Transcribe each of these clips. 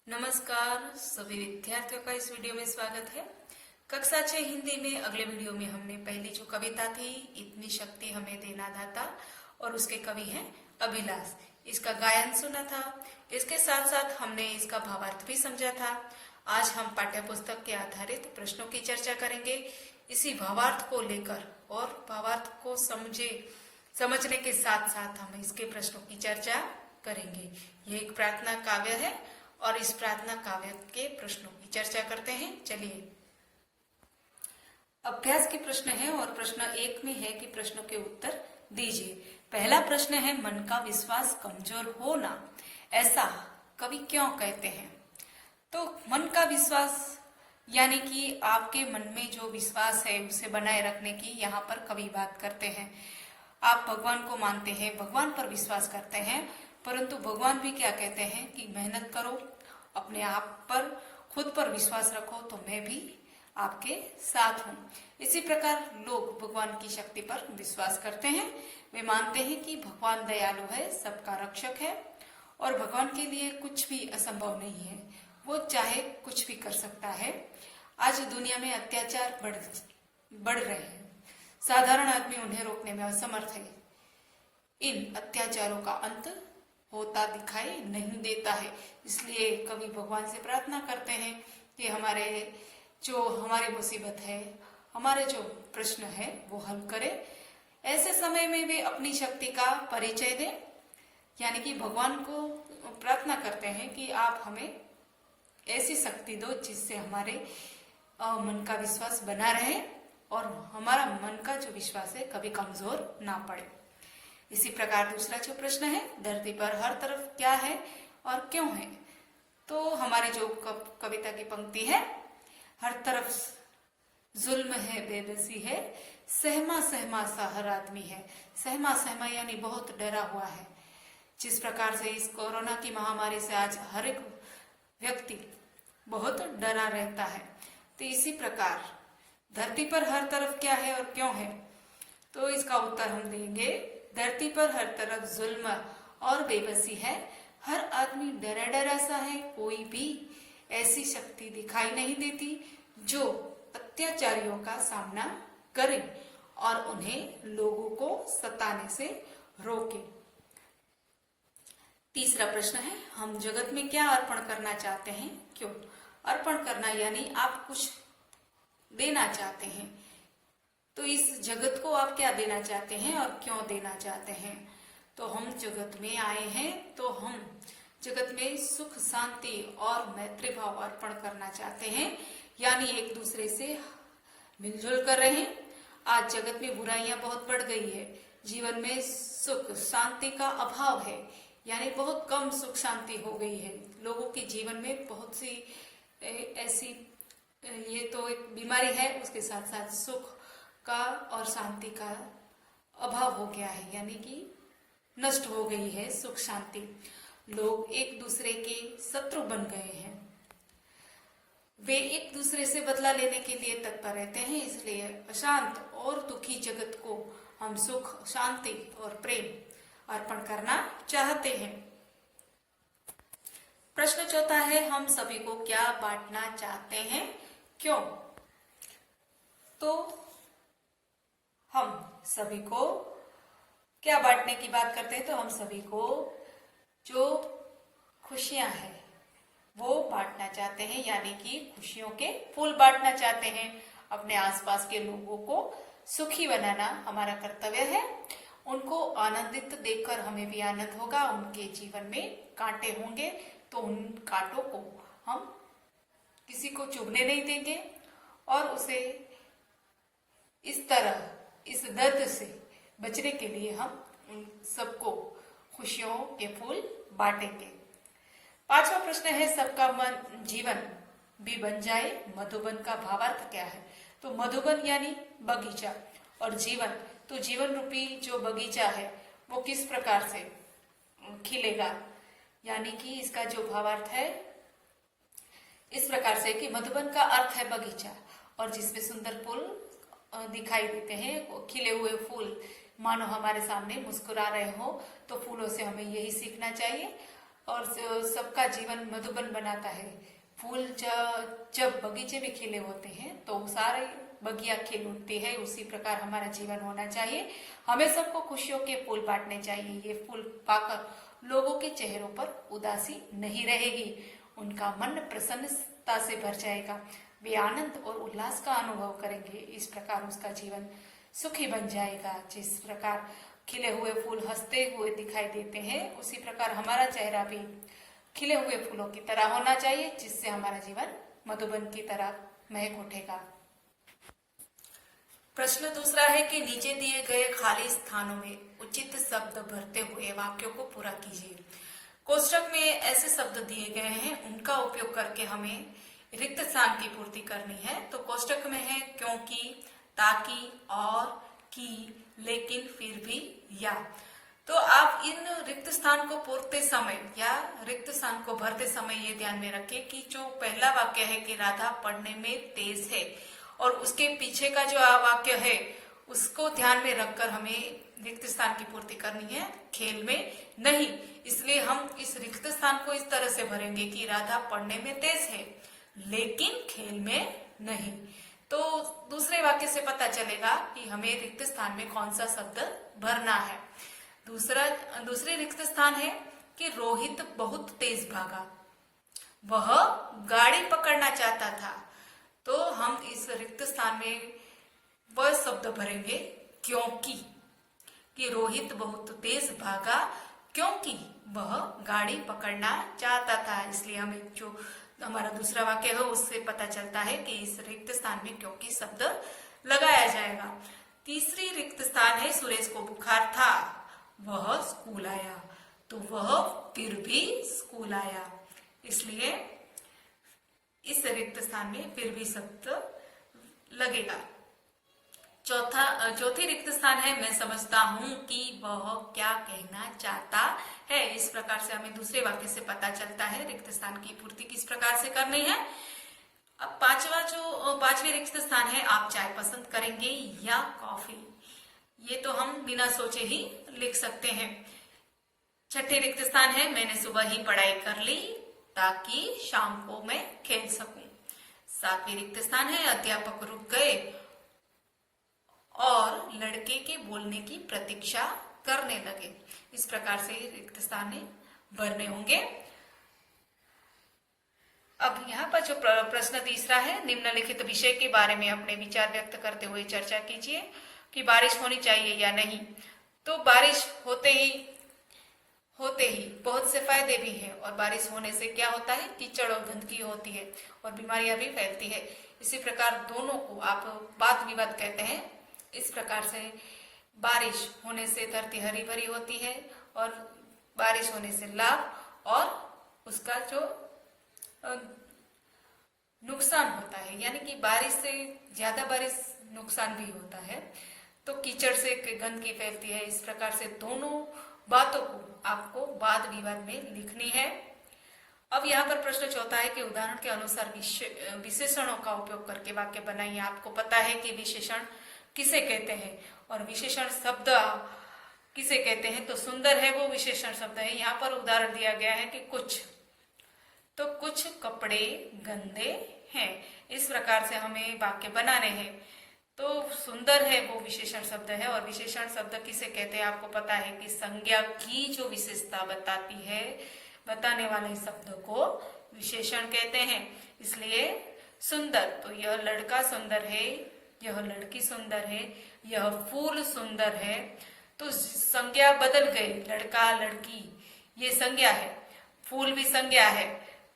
नमस्कार सभी विद्यार्थियों का इस वीडियो में स्वागत है। कक्षा 6 हिंदी में अगले वीडियो में हमने पहली जो कविता थी इतनी शक्ति हमें देना दाता और उसके कवि हैं अभिलाष, इसका गायन सुना था। इसके साथ साथ हमने इसका भावार्थ भी समझा था। आज हम पाठ्य पुस्तक के आधारित प्रश्नों की चर्चा करेंगे इसी भावार्थ को लेकर, और भावार्थ को समझने के साथ साथ हम इसके प्रश्नों की चर्चा करेंगे। यह एक प्रार्थना काव्य है और इस प्रार्थना काव्य के प्रश्नों की चर्चा करते हैं। चलिए, अभ्यास के प्रश्न है और प्रश्न 1 में है कि प्रश्नों के उत्तर दीजिए। पहला प्रश्न है, मन का विश्वास कमजोर होना ऐसा कवि क्यों कहते हैं? तो मन का विश्वास यानी कि आपके मन में जो विश्वास है उसे बनाए रखने की यहाँ पर कवि बात करते हैं। आप भगवान को मानते हैं, भगवान पर विश्वास करते हैं, परंतु भगवान भी क्या कहते हैं कि मेहनत करो, अपने आप पर खुद पर विश्वास रखो तो मैं भी आपके साथ हूँ। इसी प्रकार लोग भगवान की शक्ति पर विश्वास करते हैं। वे मानते हैं कि भगवान दयालु है, सबका रक्षक है और भगवान के लिए कुछ भी असंभव नहीं है, वो चाहे कुछ भी कर सकता है। आज दुनिया में अत्याचार बढ़ रहे हैं, साधारण आदमी उन्हें रोकने में असमर्थ है। इन अत्याचारों का अंत होता दिखाई नहीं देता है, इसलिए कवि भगवान से प्रार्थना करते हैं कि हमारी मुसीबत है, हमारे जो प्रश्न है वो हल करे। ऐसे समय में वे अपनी शक्ति का परिचय दें, यानी कि भगवान को प्रार्थना करते हैं कि आप हमें ऐसी शक्ति दो जिससे हमारे मन का विश्वास बना रहे और हमारा मन का जो विश्वास है कभी कमजोर ना पड़े। इसी प्रकार दूसरा जो प्रश्न है, धरती पर हर तरफ क्या है और क्यों है? तो हमारी जो कविता की पंक्ति है, हर तरफ जुल्म है, बेबसी है, सहमा सहमा सा हर आदमी है। सहमा सहमा यानी बहुत डरा हुआ है। जिस प्रकार से इस कोरोना की महामारी से आज हर एक व्यक्ति बहुत डरा रहता है, तो इसी प्रकार धरती पर हर तरफ क्या है और क्यों है? तो इसका उत्तर हम देंगे, धरती पर हर तरफ जुल्म और बेबसी है, हर आदमी डरा डरा सा है, कोई भी ऐसी शक्ति दिखाई नहीं देती जो अत्याचारियों का सामना करे और उन्हें लोगों को सताने से रोके। तीसरा प्रश्न है, हम जगत में क्या अर्पण करना चाहते हैं, क्यों? अर्पण करना यानी आप कुछ देना चाहते हैं, तो इस जगत को आप क्या देना चाहते हैं और क्यों देना चाहते हैं? तो हम जगत में आए हैं तो हम जगत में सुख, शांति और मैत्री भाव अर्पण करना चाहते हैं, यानी एक दूसरे से मिलजुल कर रहे हैं। आज जगत में बुराइयां बहुत बढ़ गई है, जीवन में सुख शांति का अभाव है, यानी बहुत कम सुख शांति हो गई है। लोगों के जीवन में बहुत सी ऐसी, ये तो एक बीमारी है, उसके साथ साथ सुख का और शांति का अभाव हो गया है, यानी कि नष्ट हो गई है सुख शांति। लोग एक दूसरे के शत्रु बन गए हैं, वे एक दूसरे से बदला लेने के लिए तत्पर रहते हैं। इसलिए अशांत और दुखी जगत को हम सुख, शांति और प्रेम अर्पण करना चाहते हैं। प्रश्न चौथा है, हम सभी को क्या बांटना चाहते हैं, क्यों? तो हम सभी को क्या बांटने की बात करते हैं, तो हम सभी को जो खुशियां हैं वो बांटना चाहते हैं, यानी कि खुशियों के फूल बांटना चाहते हैं। अपने आसपास के लोगों को सुखी बनाना हमारा कर्तव्य है। उनको आनंदित देखकर हमें भी आनंद होगा। उनके जीवन में कांटे होंगे तो उन कांटों को हम किसी को चुभने नहीं देंगे और उसे इस तरह इस दर्द से बचने के लिए हम उन सबको खुशियों के फूल बांटेंगे। पांचवा प्रश्न है, सबका मन जीवन भी बन जाए, मधुबन का भावार्थ क्या है? तो मधुबन यानी बगीचा और जीवन, तो जीवन रूपी जो बगीचा है वो किस प्रकार से खिलेगा, यानी कि इसका जो भावार्थ है इस प्रकार से कि मधुबन का अर्थ है बगीचा और जिसमें सुंदर फूल दिखाई देते हैं, वो खिले हुए फूल मानो हमारे सामने मुस्कुरा रहे हो। तो फूलों से हमें यही सीखना चाहिए। और सबका जीवन मधुबन बनाता है। फूल जब बगीचे में खिले होते हैं तो सारे बगिया खिल उठती है। उसी प्रकार हमारा जीवन होना चाहिए। हमें सबको खुशियों के फूल बांटने चाहिए। ये फूल पाकर लोगों के चेहरों पर उदासी नहीं रहेगी, उनका मन प्रसन्नता से भर जाएगा, वे आनंद और उल्लास का अनुभव करेंगे। इस प्रकार उसका जीवन सुखी बन जाएगा। जिस प्रकार खिले हुए फूल हंसते हुए दिखाई देते हैं, उसी प्रकार हमारा चेहरा भी खिले हुए फूलों की तरह होना चाहिए, जिससे हमारा जीवन मधुबन की तरह महक उठेगा। प्रश्न दूसरा है कि नीचे दिए गए खाली स्थानों में उचित शब्द भरते हुए वाक्यों को पूरा कीजिए। कोष्टक में ऐसे शब्द दिए गए हैं, उनका उपयोग करके हमें रिक्त स्थान की पूर्ति करनी है। तो कोष्टक में है क्योंकि, ताकि, और, की, लेकिन, फिर भी, या। तो आप इन रिक्त स्थान को पूरते समय या रिक्त स्थान को भरते समय ये ध्यान में रखें कि जो पहला वाक्य है कि राधा पढ़ने में तेज है, और उसके पीछे का जो वाक्य है उसको ध्यान में रखकर हमें रिक्त स्थान की पूर्ति करनी है, खेल में नहीं। इसलिए हम इस रिक्त स्थान को इस तरह से भरेंगे कि राधा पढ़ने में तेज है लेकिन खेल में नहीं। तो दूसरे वाक्य से पता चलेगा कि हमें रिक्त स्थान में कौन सा शब्द भरना है। दूसरे रिक्त स्थान है कि रोहित बहुत तेज भागा, वह गाड़ी पकड़ना चाहता था। तो हम इस रिक्त स्थान में वह शब्द भरेंगे क्योंकि, कि रोहित बहुत तेज भागा क्योंकि वह गाड़ी पकड़ना चाहता था। इसलिए हमें जो हमारा दूसरा वाक्य है उससे पता चलता है कि इस रिक्त स्थान में क्योंकि शब्द लगाया जाएगा। तीसरी रिक्त स्थान है सुरेश को बुखार था, वह स्कूल आया। तो वह फिर भी स्कूल आया, इसलिए इस रिक्त स्थान में फिर भी शब्द लगेगा। चौथी रिक्त स्थान है मैं समझता हूं कि वह क्या कहना चाहता है। इस प्रकार से हमें दूसरे वाक्य से पता चलता है रिक्त स्थान की पूर्ति किस प्रकार से करनी है। अब पांचवी रिक्त स्थान है आप चाय पसंद करेंगे या कॉफी। ये तो हम बिना सोचे ही लिख सकते हैं। छठी रिक्त स्थान है मैंने सुबह ही पढ़ाई कर ली ताकि शाम को मैं खेल सकूं। सातवीं रिक्त स्थान है अध्यापक रुक गए और लड़के के बोलने की प्रतीक्षा करने लगे। इस प्रकार से रिक्त स्थान भरने होंगे। अब यहाँ पर जो प्रश्न तीसरा है, निम्नलिखित विषय के बारे में अपने विचार व्यक्त करते हुए चर्चा कीजिए कि बारिश होनी चाहिए या नहीं। तो बारिश होते ही बहुत से फायदे भी हैं, और बारिश होने से क्या होता है, कीचड़ और गंदगी होती है और बीमारियां भी फैलती है। इसी प्रकार दोनों को आप वाद विवाद कहते हैं। इस प्रकार से बारिश होने से धरती हरी भरी होती है और बारिश होने से लाभ और उसका जो नुकसान होता है, यानी कि बारिश से ज्यादा बारिश नुकसान भी होता है। तो कीचड़ से गंदगी फैलती है। इस प्रकार से दोनों बातों को आपको वाद विवाद में लिखनी है। अब यहाँ पर प्रश्न चौथा है कि उदाहरण के अनुसार विशेषणों का उपयोग करके वाक्य बनाइए। आपको पता है कि विशेषण किसे कहते हैं और विशेषण शब्द किसे कहते हैं। तो सुंदर है वो विशेषण शब्द है। यहाँ पर उदाहरण दिया गया है कि कुछ कपड़े गंदे हैं। इस प्रकार से हमें वाक्य बनाने हैं। तो सुंदर है वो विशेषण शब्द है, और विशेषण शब्द किसे कहते हैं आपको पता है कि संज्ञा की जो विशेषता बताती है, बताने वाले शब्द को विशेषण कहते हैं। इसलिए सुंदर, तो यह लड़का सुंदर है, यह लड़की सुंदर है, यह फूल सुंदर है। तो संज्ञा बदल गई, लड़का लड़की ये संज्ञा है, फूल भी संज्ञा है,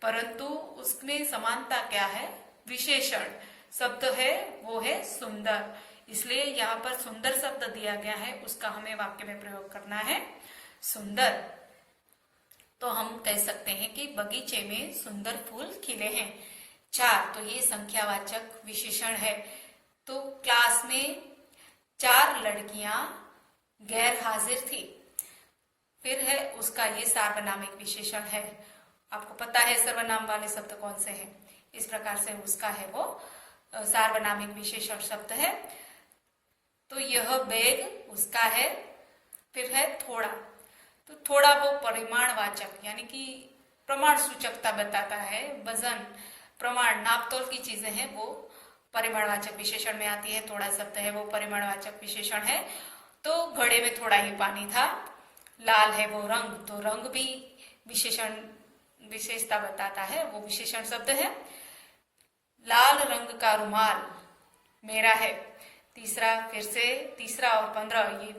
परंतु उसमें समानता क्या है, विशेषण शब्द है वो है सुंदर। इसलिए यहाँ पर सुंदर शब्द दिया गया है, उसका हमें वाक्य में प्रयोग करना है सुंदर। तो हम कह सकते हैं कि बगीचे में सुंदर फूल खिले हैं। 4, तो ये संख्यावाचक विशेषण है। तो क्लास में 4 लड़कियां गैर हाजिर थी। फिर है उसका ये सार्वनामिक विशेषण है। आपको पता है सर्वनाम वाले शब्द कौन से हैं। इस प्रकार से उसका है वो सार्वनामिक विशेषण शब्द है। तो यह बैग उसका है। फिर है थोड़ा, तो थोड़ा वो परिमाणवाचक, यानी कि प्रमाण सूचकता बताता है, वजन, प्रमाण, नापतोल की चीजें हैं वो परिमाणवाचक विशेषण में आती है। थोड़ा शब्द है वो परिमाणवाचक विशेषण है। तो घड़े में थोड़ा ही पानी था। लाल है वो रंग, तो रंग भी विशेषण विशेषता बताता है, वो विशेषण शब्द है। लाल रंग का रुमाल मेरा है। तीसरा, फिर से तीसरा और 15 ये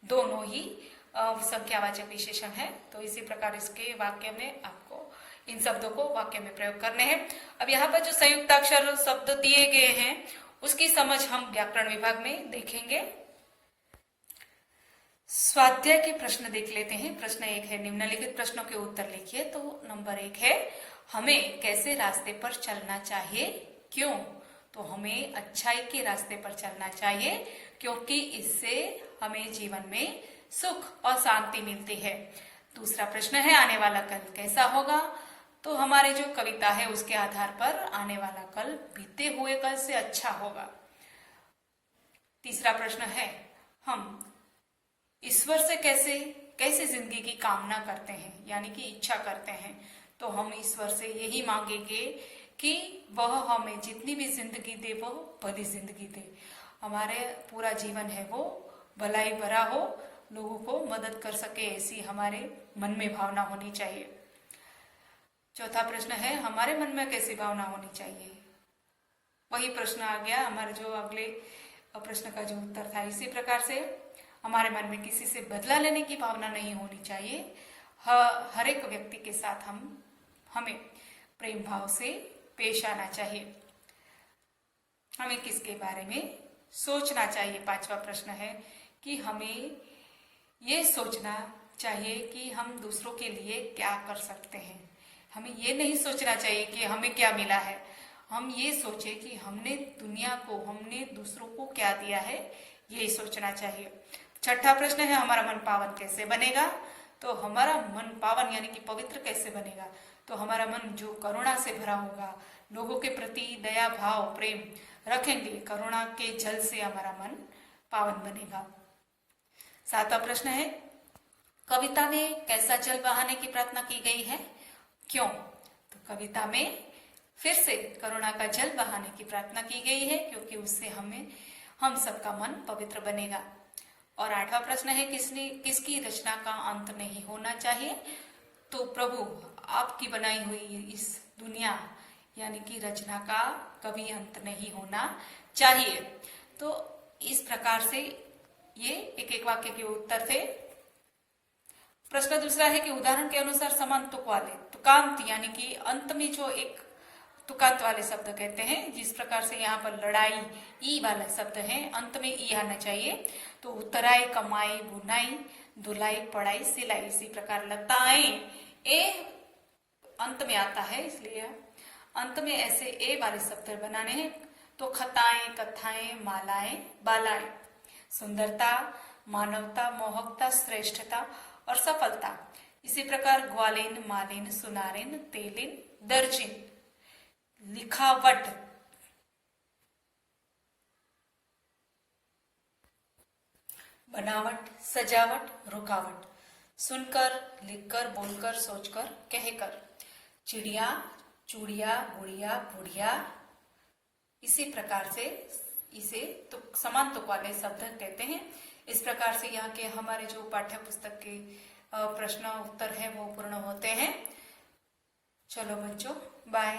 दोनों ही संख्यावाचक विशेषण है। तो इसी प्रकार इसके वाक्य में आपको इन शब्दों को वाक्य में प्रयोग करने हैं। अब यहाँ पर जो संयुक्ताक्षर शब्द दिए गए हैं उसकी समझ हम व्याकरण विभाग में देखेंगे। स्वाध्याय के प्रश्न देख लेते हैं। प्रश्न 1 है, निम्नलिखित प्रश्नों के उत्तर लिखिए। तो नंबर 1 है, हमें कैसे रास्ते पर चलना चाहिए, क्यों? तो हमें अच्छाई के रास्ते पर चलना चाहिए क्योंकि इससे हमें जीवन में सुख और शांति मिलती है। दूसरा प्रश्न है, आने वाला कल कैसा होगा? तो हमारे जो कविता है उसके आधार पर आने वाला कल बीते हुए कल से अच्छा होगा। तीसरा प्रश्न है, हम ईश्वर से कैसे जिंदगी की कामना करते हैं, यानी कि इच्छा करते हैं। तो हम ईश्वर से यही मांगेंगे कि वह हमें जितनी भी जिंदगी दे वो भली जिंदगी दे। हमारे पूरा जीवन है वो भलाई भरा हो, लोगों को मदद कर सके, ऐसी हमारे मन में भावना होनी चाहिए। चौथा प्रश्न है, हमारे मन में कैसी भावना होनी चाहिए? वही प्रश्न आ गया हमारे जो अगले प्रश्न का जो उत्तर था। इसी प्रकार से हमारे मन में किसी से बदला लेने की भावना नहीं होनी चाहिए। हर एक व्यक्ति के साथ हमें प्रेम भाव से पेश आना चाहिए। हमें किसके बारे में सोचना चाहिए? पांचवा प्रश्न है कि हमें ये सोचना चाहिए कि हम दूसरों के लिए क्या कर सकते हैं। हमें ये नहीं सोचना चाहिए कि हमें क्या मिला है। हम ये सोचे कि हमने दुनिया को, हमने दूसरों को क्या दिया है, यही सोचना चाहिए। छठा प्रश्न है, हमारा मन पावन कैसे बनेगा? तो हमारा मन पावन यानी कि पवित्र कैसे बनेगा? तो हमारा मन जो करुणा से भरा होगा, लोगों के प्रति दया भाव प्रेम रखेंगे, करुणा के जल से हमारा मन पावन बनेगा। सातवां प्रश्न है, कविता में कैसा जल बहाने की प्रार्थना की गई है, क्यों? तो कविता में फिर से करुणा का जल बहाने की प्रार्थना की गई है क्योंकि उससे हम सबका मन पवित्र बनेगा। और आठवां प्रश्न है, किसकी रचना का अंत नहीं होना चाहिए? तो प्रभु आपकी बनाई हुई इस दुनिया यानी कि रचना का कभी अंत नहीं होना चाहिए। तो इस प्रकार से ये एक एक वाक्य के उत्तर थे। प्रश्न दूसरा है कि उदाहरण के अनुसार समान तुक वाले, तुकांत यानी कि अंत में जो एक तुकांत वाले शब्द कहते हैं, जिस प्रकार से यहाँ पर लड़ाई ई वाला शब्द है, अंत में ई आना चाहिए। तो उतराई, कमाई, बुनाई, धुलाई, पढ़ाई, सिलाई। इसी प्रकार लताएं ए अंत में आता है, इसलिए अंत में ऐसे ए वाले शब्द बनाने हैं। तो खताएं, कथाएं, मालाएं, बालाएं। सुंदरता, मानवता, मोहकता, श्रेष्ठता और सफलता। इसी प्रकार ग्वालिन, मालिन, सुनारिन, तेलिन, दर्जिन। लिखावट, बनावट, सजावट, रुकावट। सुनकर, लिखकर, बोलकर, सोचकर, कहकर। चिड़िया, चूड़िया, गुड़िया, बुढ़िया। इसी प्रकार से इसे तो समान तुक वाले शब्द कहते हैं। इस प्रकार से यहाँ के हमारे जो पाठ्य पुस्तक के प्रश्न उत्तर है वो पूर्ण होते हैं। चलो बच्चों, बाय।